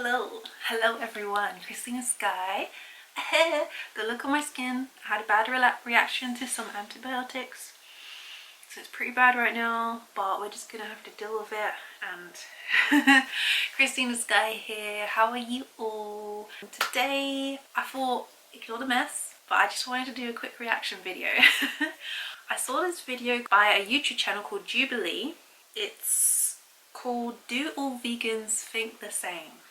Hello everyone, Christina Sky. The look on my skin, I had a bad reaction to some antibiotics, so it's pretty bad right now, but we're just gonna have to deal with it. And Christina Sky here, how are you all? Today I thought, ignore the mess, but I just wanted to do a quick reaction video. I saw this video by a YouTube channel called Jubilee. It's called Do All Vegans Think the Same?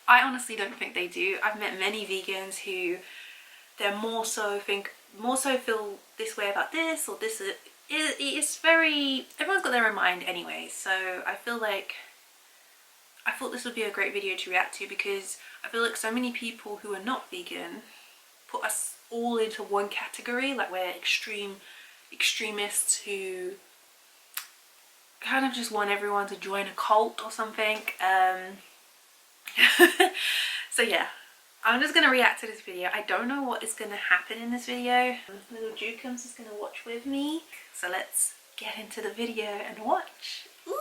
I honestly don't think they do. I've met many vegans who they're more so feel this way about this or this. It's very, everyone's got their own mind anyway, so I feel like I thought this would be a great video to react to, because I feel like so many people who are not vegan put us all into one category, like we're extremists who kind of just want everyone to join a cult or something. So yeah, I'm just gonna react to this video. I don't know what is gonna happen in this video. Little Jukums is gonna watch with me, so let's get into the video and watch. Ooh.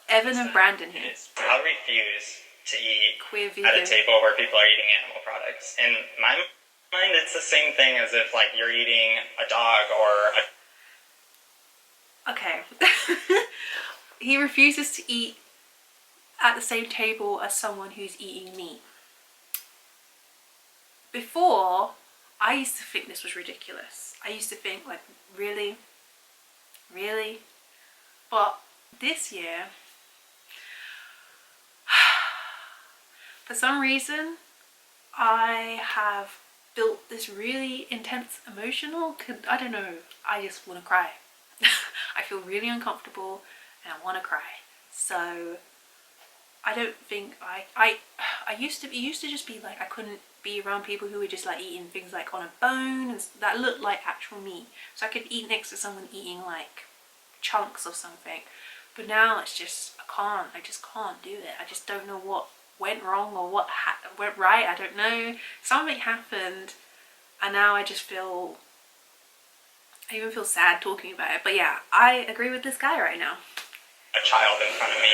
Evan and Brandon here. I refuse to eat queer vegan at a table where people are eating animal products. In my mind, it's the same thing as if like you're eating a dog or a... Okay. He refuses to eat at the same table as someone who's eating meat. Before, I used to think this was ridiculous. I used to think, like, really? Really? But this year, for some reason, I have built this really intense emotional, I don't know, I just want to cry. I feel really uncomfortable and I want to cry. So I don't think I used to just be like, I couldn't be around people who were just like eating things like on a bone and that looked like actual meat, so I could eat next to someone eating like chunks of something. But now it's just, I just can't do it. I just don't know what went wrong or what went right. I don't know, something happened and now I even feel sad talking about it. But yeah, I agree with this guy right now. A child in front of me.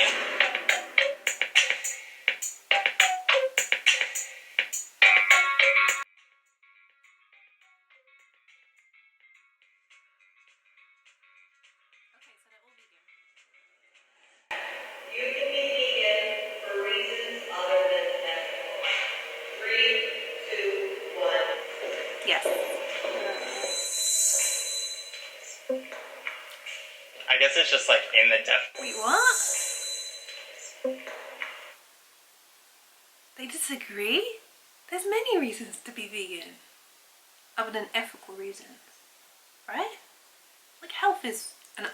You can be vegan for reasons other than ethical. 3, 2, 1. Yes. I guess it's just like in the Wait, what? They disagree? There's many reasons to be vegan, other than ethical reasons, right? Like health is no,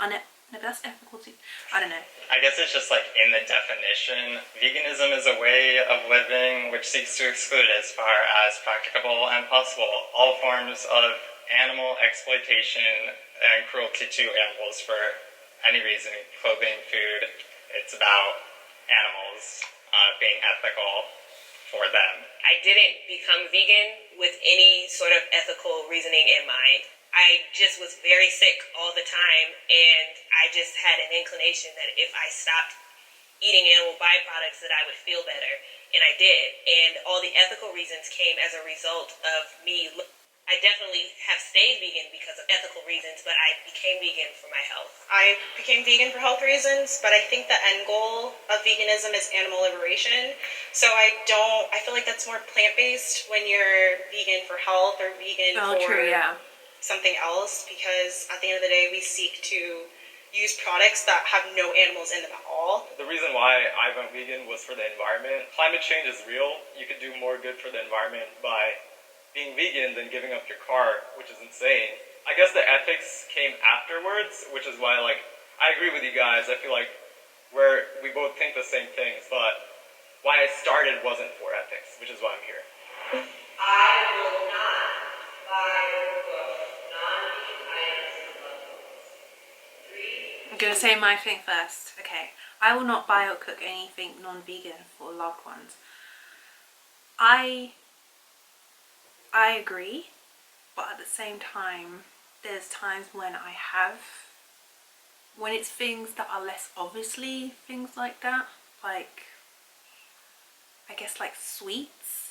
that's ethical too. I don't know. I guess it's just like in the definition. Veganism is a way of living which seeks to exclude, as far as practicable and possible, all forms of animal exploitation and cruelty to animals for any reason, clothing, food. It's about animals being ethical for them. I didn't become vegan with any sort of ethical reasoning in mind. I just was very sick all the time, and I just had an inclination that if I stopped eating animal byproducts that I would feel better, and I did. And all the ethical reasons came as a result of me. I definitely have stayed vegan because of ethical reasons, but I became vegan for my health. I became vegan for health reasons, but I think the end goal of veganism is animal liberation. So I feel like that's more plant-based when you're vegan for health or vegan for true, yeah. something else, because at the end of the day we seek to use products that have no animals in them at all. The reason why I went vegan was for the environment. Climate change is real. You could do more good for the environment by being vegan than giving up your car, which is insane. I guess the ethics came afterwards, which is why, like, I agree with you guys. I feel like we both think the same things, but why I started wasn't for ethics, which is why I'm here. I will not buy or cook non-vegan items in loved ones. I'm gonna say my thing first. Okay, I will not buy or cook anything non-vegan for loved ones. I agree, but at the same time, there's times when when it's things that are less obviously things like that, like, I guess like sweets.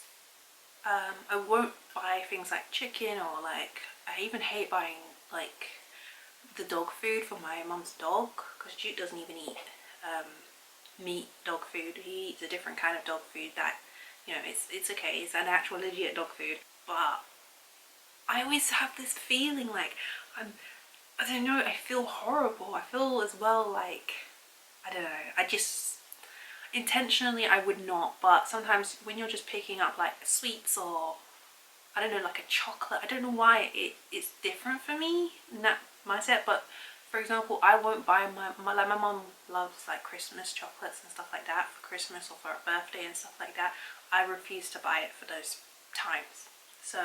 I won't buy things like chicken, or like, I even hate buying like the dog food for my mum's dog, because Jude doesn't even eat meat dog food. He eats a different kind of dog food that, you know, it's okay, it's an actual legit dog food. But I always have this feeling like I don't know, I feel horrible. I feel as well like, I don't know, I just, intentionally I would not, but sometimes when you're just picking up like sweets, or I don't know, like a chocolate, I don't know why it's different for me in that mindset. But for example, I won't buy my mom loves like Christmas chocolates and stuff like that for Christmas or for her birthday and stuff like that. I refuse to buy it for those times. So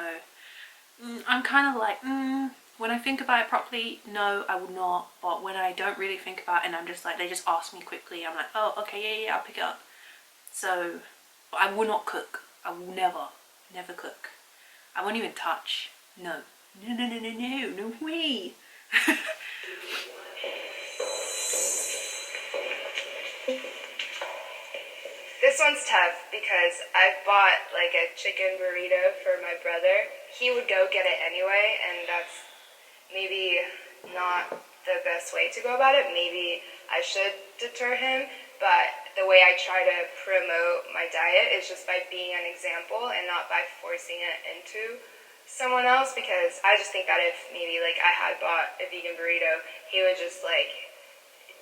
I'm kind of like, when I think about it properly, no, I will not. But when I don't really think about it and I'm just like, they just ask me quickly, I'm like, oh, okay, yeah, I'll pick it up. So, but I will not cook. I will never cook. I won't even touch. No way. This one's tough because I bought like a chicken burrito for my brother. He would go get it anyway, and that's maybe not the best way to go about it. Maybe I should deter him, but the way I try to promote my diet is just by being an example and not by forcing it into someone else, because I just think that if maybe like I had bought a vegan burrito, he would just like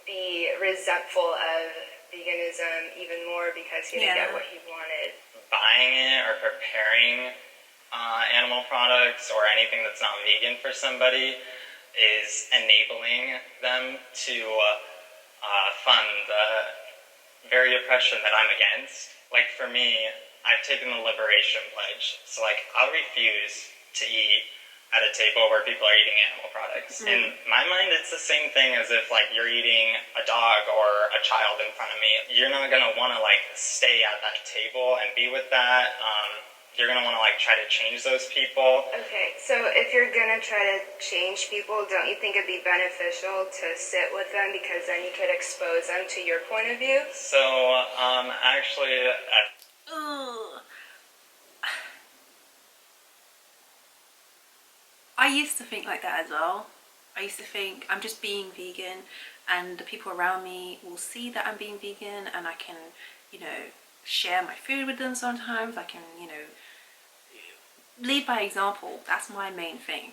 be resentful of veganism even more because he didn't get what he wanted. Buying it or preparing animal products or anything that's not vegan for somebody is enabling them to fund the very oppression that I'm against. Like for me, I've taken the liberation pledge, so like I'll refuse to eat at a table where people are eating animal products. In my mind, it's the same thing as if like you're eating a dog or a child in front of me. You're not gonna want to like stay at that table and be with that. You're gonna want to like try to change those people. Okay, so if you're gonna try to change people, don't you think it'd be beneficial to sit with them, because then you could expose them to your point of view? So actually, I used to think like that as well. I used to think I'm just being vegan and the people around me will see that I'm being vegan, and I can, you know, share my food with them sometimes. I can, you know, lead by example. That's my main thing.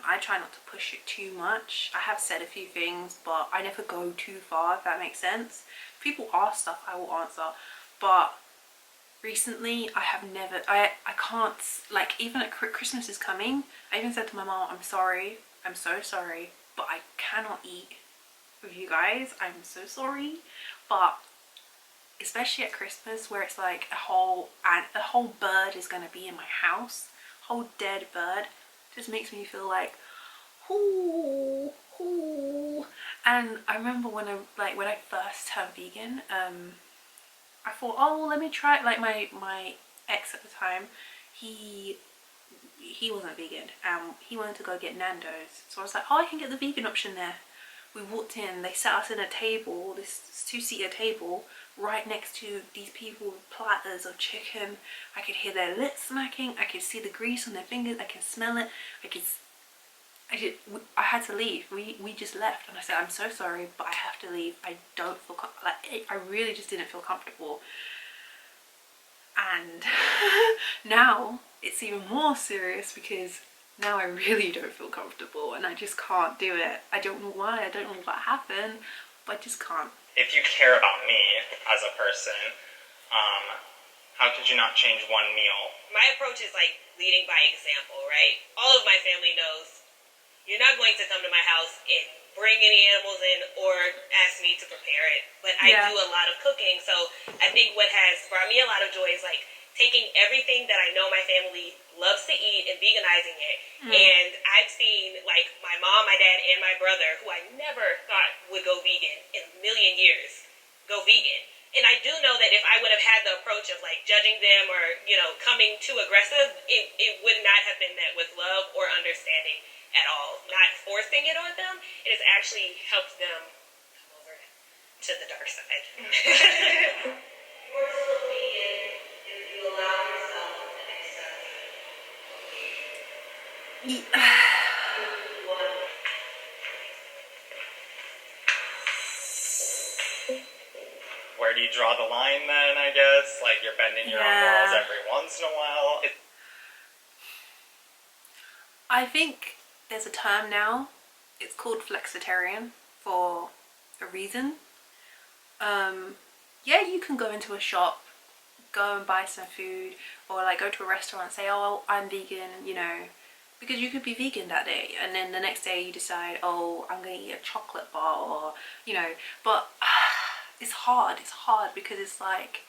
I try not to push it too much. I have said a few things, but I never go too far, if that makes sense. If people ask stuff, I will answer. But recently I have never, I can't, like, even at Christmas is coming, I even said to my mom, I'm sorry, I'm so sorry, but I cannot eat with you guys. I'm so sorry. But especially at Christmas, where it's like a whole bird is going to be in my house, whole dead bird, just makes me feel like, ooh. And I remember when I first turned vegan, I thought, oh, well, let me try it. Like my ex at the time, he wasn't vegan, he wanted to go get Nando's, so I was like, oh, I can get the vegan option there. We walked in, they sat us in a table, this two-seater table, right next to these people with platters of chicken. I could hear their lips smacking, I could see the grease on their fingers, I can smell it, I had to leave. We just left, and I said, I'm so sorry, but I have to leave. I don't feel I really just didn't feel comfortable. And now it's even more serious, because now I really don't feel comfortable and I just can't do it. I don't know why, I don't know what happened, but I just can't. if you care about me as a person, how could you not change one meal? My approach is like leading by example, right? All of my family knows you're not going to come to my house and bring any animals in or ask me to prepare it. But I do a lot of cooking, so I think what has brought me a lot of joy is like taking everything that I know my family loves to eat and veganizing it. And I've seen like my mom, my dad, and my brother, who I never thought would go vegan in a million years, go vegan. And I do know that if I would have had the approach of like judging them or, you know, coming too aggressive, it would not have been met with love or understanding at all. Not forcing it on them, it has actually helped them come over to the dark side. where do you draw the line then, I guess? Like, you're bending your own morals every once in a while. I think there's a term now, it's called flexitarian for a reason. Yeah, you can go into a shop, go and buy some food, or like go to a restaurant and say, oh, I'm vegan, you know, because you could be vegan that day, and then the next day you decide, oh, I'm gonna eat a chocolate bar, or, you know, but it's hard because it's like,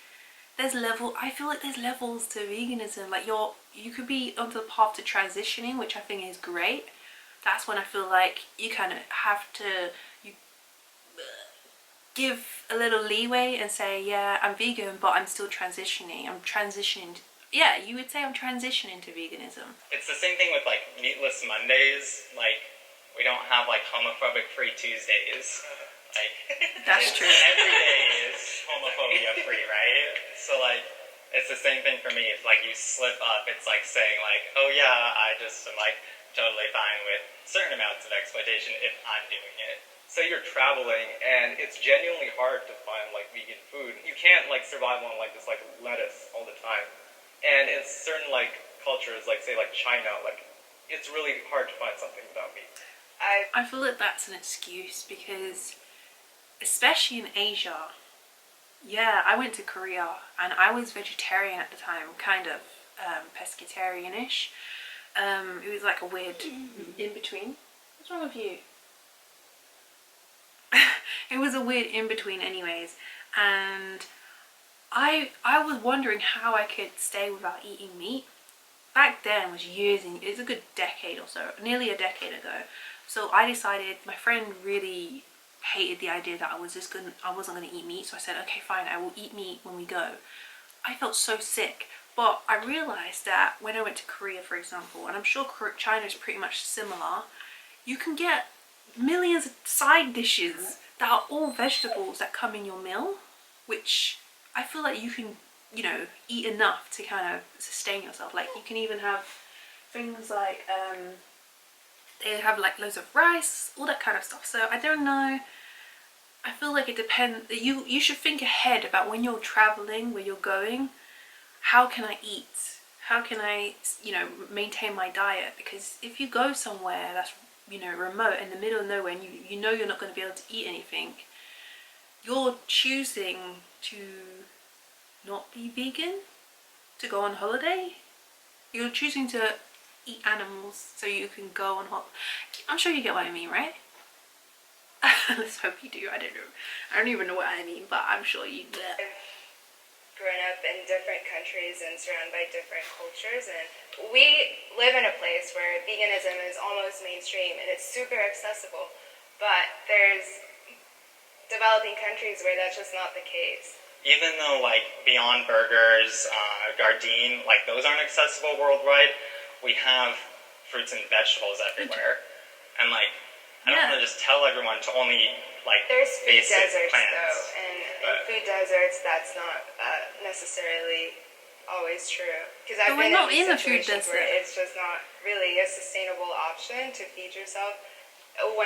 I feel like there's levels to veganism. Like you could be on the path to transitioning, which I think is great. That's when I feel like you kind of have to give a little leeway and say, yeah, I'm vegan, but I'm still transitioning. Yeah, you would say I'm transitioning to veganism. It's the same thing with like meatless Mondays. Like, we don't have like homophobic free Tuesdays. Like, that's true. Every day is homophobia free, right? So like, it's the same thing for me. If like you slip up, it's like saying like, oh yeah, I just am like totally fine with certain amounts of exploitation if I'm doing it. So you're traveling and it's genuinely hard to find like vegan food. You can't like survive on like this like lettuce all the time. And in certain like cultures, like say like China, like it's really hard to find something without meat. I feel like that's an excuse because, especially in Asia, yeah, I went to Korea and I was vegetarian at the time, kind of pescatarian-ish. It was like a weird in-between. What's wrong with you? It was a weird in-between anyways, and I was wondering how I could stay without eating meat. Back then was it's a good decade or so, nearly a decade ago. So I decided, my friend really hated the idea that I wasn't gonna eat meat, so I said, okay fine, I will eat meat when we go. I felt so sick, but I realized that when I went to Korea, for example, and I'm sure China is pretty much similar, you can get millions of side dishes that are all vegetables that come in your meal, which I feel like you can, you know, eat enough to kind of sustain yourself. Like you can even have things like they have like loads of rice, all that kind of stuff. So I don't know, I feel like it depends. You should think ahead about when you're traveling, where you're going, how can I eat, how can I, you know, maintain my diet? Because if you go somewhere that's, you know, remote in the middle of nowhere, and you know you're not going to be able to eat anything, you're choosing to not be vegan to go on holiday. You're choosing to eat animals so you can go on holiday. I'm sure you get what I mean, right? Let's hope you do. I don't even know what I mean, but I'm sure you do. Grown up in different countries and surrounded by different cultures, and we live in a place where veganism is almost mainstream and it's super accessible, but there's developing countries where that's just not the case. Even though like Beyond Burgers, Gardein, like those aren't accessible worldwide, we have fruits and vegetables everywhere. And like, I don't want to just tell everyone to only like there's food basic deserts plants. though, and in food deserts that's not necessarily always true. Because I've been in situations where it's just not really a sustainable option to feed yourself 100%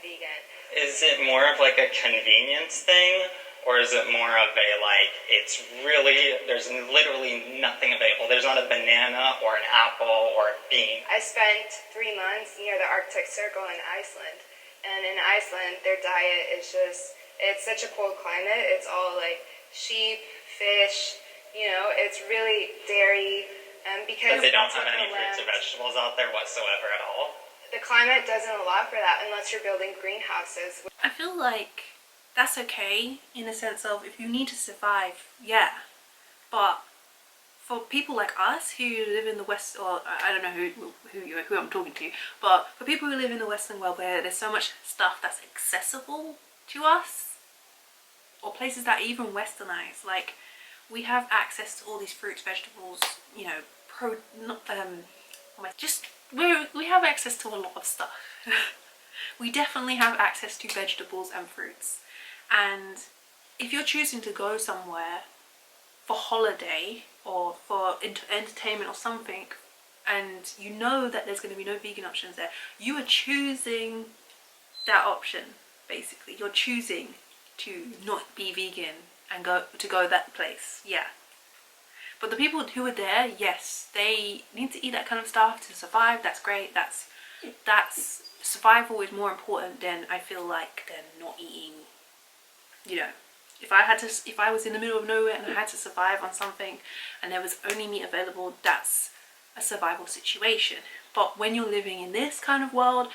vegan. Is it more of like a convenience thing? Or is it more of a like, it's really, there's literally nothing available. There's not a banana or an apple or a bean. I spent 3 months near the Arctic Circle in Iceland. And in Iceland, their diet is just, it's such a cold climate. It's all like sheep, fish, you know, it's really dairy. Because but they don't have any fruits or vegetables out there whatsoever at all? The climate doesn't allow for that unless you're building greenhouses. I feel like that's okay in the sense of if you need to survive, yeah. But for people like us who live in the West, or I don't know who I'm talking to, but for people who live in the Western world where there's so much stuff that's accessible to us, or places that are even westernized, like we have access to all these fruits, vegetables, you know, we have access to a lot of stuff. We definitely have access to vegetables and fruits. And if you're choosing to go somewhere for holiday or for entertainment or something, and you know that there's going to be no vegan options there, you are choosing that option, basically. You're choosing to not be vegan and go that place, yeah. But the people who are there, yes, they need to eat that kind of stuff to survive. That's great. That's survival is more important than, I feel like, than not eating. You know, if I was in the middle of nowhere and I had to survive on something and there was only meat available, that's a survival situation. But when you're living in this kind of world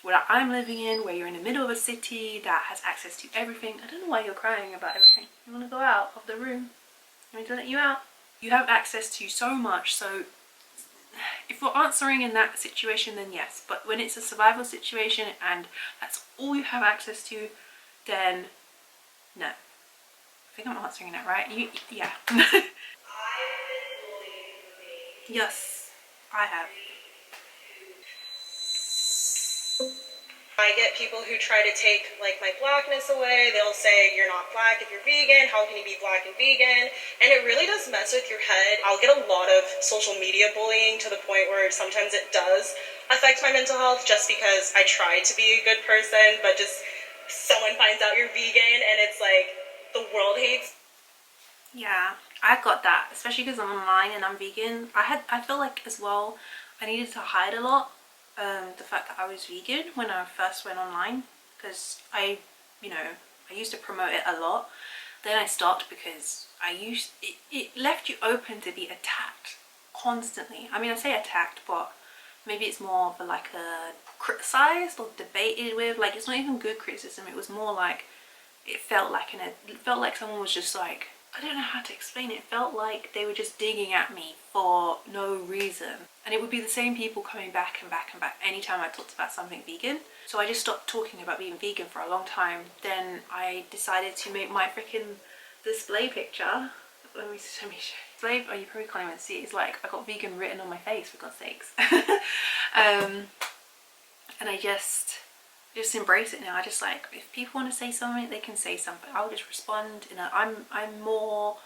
where I'm living in, where you're in the middle of a city that has access to everything, I don't know why you're crying about everything. You want to go out of the room? You want me to let you out? You have access to so much, so if we're answering in that situation, then yes. But when it's a survival situation and that's all you have access to, then no. I think I'm answering that right. Yeah. Yes, I have. I get people who try to take like my blackness away. They'll say you're not black if you're vegan. How can you be black and vegan? And it really does mess with your head. I'll get a lot of social media bullying to the point where sometimes it does affect my mental health just because I try to be a good person, but just someone finds out you're vegan and it's like the world hates. Yeah, I got that, especially because I'm online and I'm vegan. I feel like as well I needed to hide a lot. The fact that I was vegan when I first went online, because I used to promote it a lot. Then I stopped because it left you open to be attacked constantly. I mean, I say attacked, but maybe it's more of like a criticized or debated with. Like, it's not even good criticism. It was more like it felt like someone was just like, I don't know how to explain it. It felt like they were just digging at me for no reason. And it would be the same people coming back and back and back anytime I talked about something vegan. So I just stopped talking about being vegan for a long time. Then I decided to make my freaking display picture. Let me show. Display, oh, you probably can't even see it. It's like I got vegan written on my face, for God's sakes. And I just embrace it now. I just like, if people want to say something, they can say something. I'll just respond. I'm more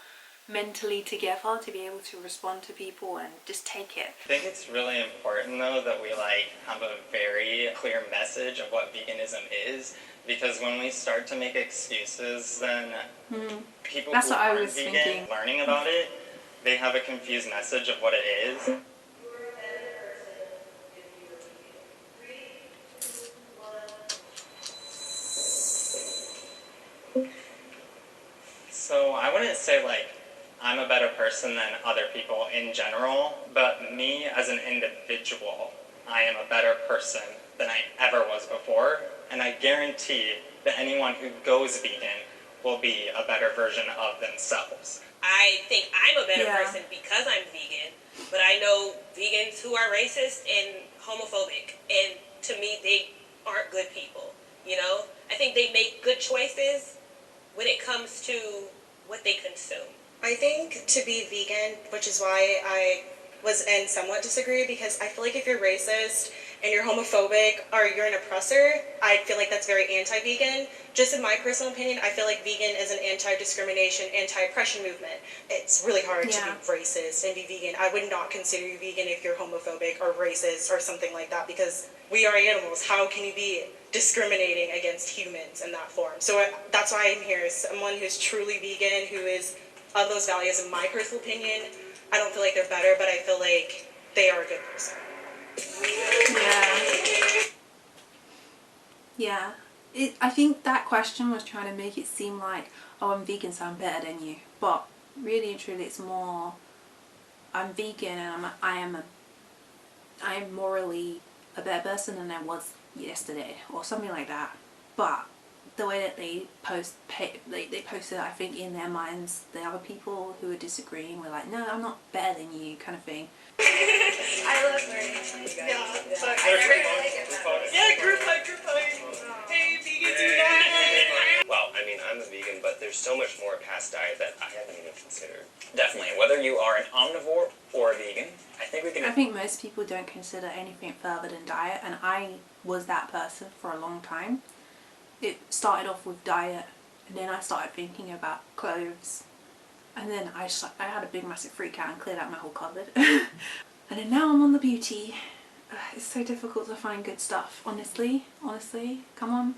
mentally together to be able to respond to people and just take it. I think it's really important though that we like have a very clear message of what veganism is, because when we start to make excuses, then people That's who what I aren't was vegan thinking. learning about it, they have a confused message of what it is. So I wouldn't say like I'm a better person than other people in general, but me as an individual, I am a better person than I ever was before, and I guarantee that anyone who goes vegan will be a better version of themselves. I think I'm a better Yeah. person because I'm vegan, but I know vegans who are racist and homophobic, and to me they aren't good people, you know? I think they make good choices when it comes to what they consume. I think to be vegan, which is why I was and somewhat disagree, because I feel like if you're racist and you're homophobic or you're an oppressor, I feel like that's very anti-vegan. Just in my personal opinion, I feel like vegan is an anti-discrimination, anti-oppression movement. It's really hard to be racist and be vegan. I would not consider you vegan if you're homophobic or racist or something like that, because we are animals. How can you be discriminating against humans in that form? So that's why I'm here, someone who's truly vegan, who is of those values. In my personal opinion, I don't feel like they're better, but I feel like they are a good person. Yeah. I think that question was trying to make it seem like, oh, I'm vegan, so I'm better than you. But really and truly, it's more, I'm vegan and I am morally a better person than I was yesterday, or something like that. But the way that they posted, I think in their minds, the other people who were disagreeing were like, no, I'm not better than you, kind of thing. I love learning from you guys. Yeah, I never really get that. yeah, group hug. Hey, vegans unite! Well, I mean, I'm a vegan, but there's so much more past diet that I haven't even considered. Definitely, whether you are an omnivore or a vegan, I think most people don't consider anything further than diet, and I was that person for a long time. It started off with diet, and then I started thinking about clothes, and then I had a big massive freak out and cleared out my whole cupboard. And then now I'm on the beauty. It's so difficult to find good stuff, honestly, come on.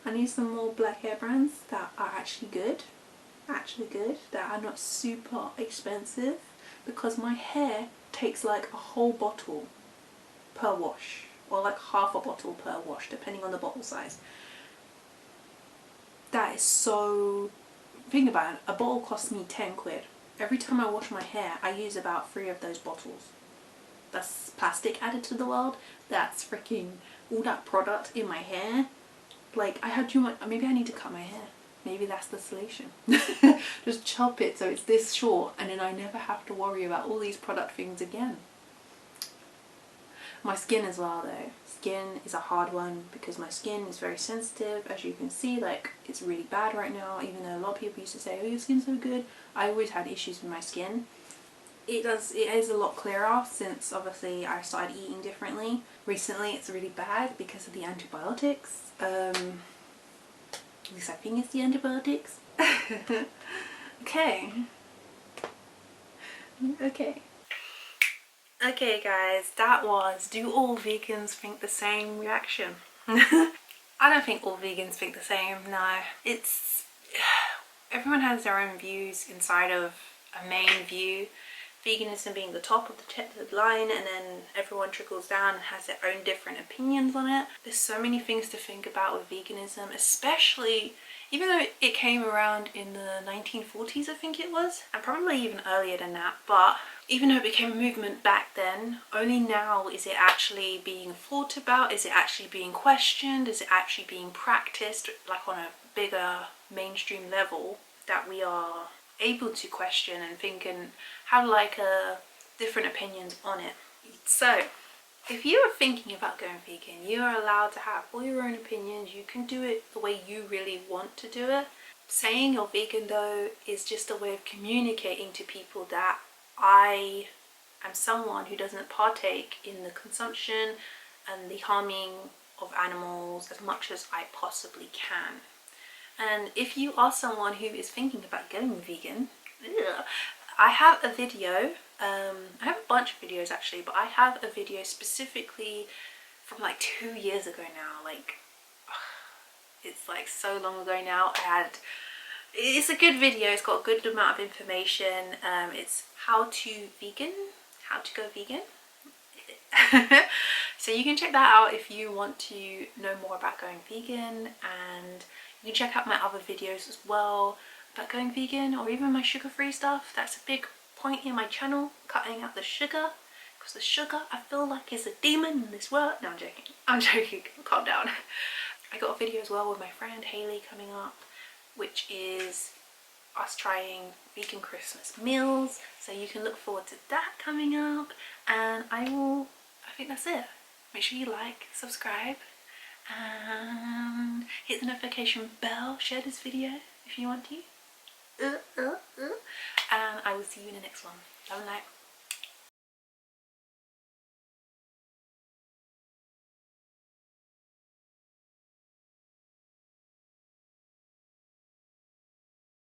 I need some more black hair brands that are actually good. actually good, that are not super expensive, because my hair takes like a whole bottle per wash, or like half a bottle per wash depending on the bottle size. That is so, think about it, a bottle costs me 10 quid. Every time I wash my hair I use about 3 of those bottles. That's plastic added to the world. That's freaking all that product in my hair. Like, I had too much. Maybe I need to cut my hair. Maybe that's the solution. Just chop it so it's this short, and then I never have to worry about all these product things again. My skin as well though. Skin is a hard one because my skin is very sensitive. As you can see, like, it's really bad right now, even though a lot of people used to say, oh, your skin's so good. I always had issues with my skin. It is a lot clearer since obviously I started eating differently. Recently it's really bad because of the antibiotics. At least I think it's the antibiotics. Okay. Okay guys, that was do all vegans think the same reaction. I don't think all vegans think the same, no. It's, everyone has their own views inside of a main view. Veganism being the top of the line, and then everyone trickles down and has their own different opinions on it. There's so many things to think about with veganism, especially even though it came around in the 1940s, I think it was, and probably even earlier than that, but even though it became a movement back then, only now is it actually being thought about, is it actually being questioned, is it actually being practiced like on a bigger mainstream level, that we are able to question and think and have like different opinions on it. So if you are thinking about going vegan, you are allowed to have all your own opinions. You can do it the way you really want to do it. Saying you're vegan though is just a way of communicating to people that I am someone who doesn't partake in the consumption and the harming of animals as much as I possibly can. And if you are someone who is thinking about going vegan, I have a video, I have a bunch of videos actually, but I have a video specifically from like 2 years ago now. Like, it's like so long ago now. It's a good video, it's got a good amount of information. It's how to go vegan. So you can check that out if you want to know more about going vegan, and you can check out my other videos as well about going vegan, or even my sugar-free stuff. That's a big point in my channel, cutting out the sugar, because the sugar I feel like is a demon in this world. No, I'm joking, calm down. I got a video as well with my friend Hayley coming up, which is us trying vegan Christmas meals, so you can look forward to that coming up. And I think that's it. Make sure you like, subscribe, and hit the notification bell. Share this video if you want to. And I will see you in the next one. Love and light.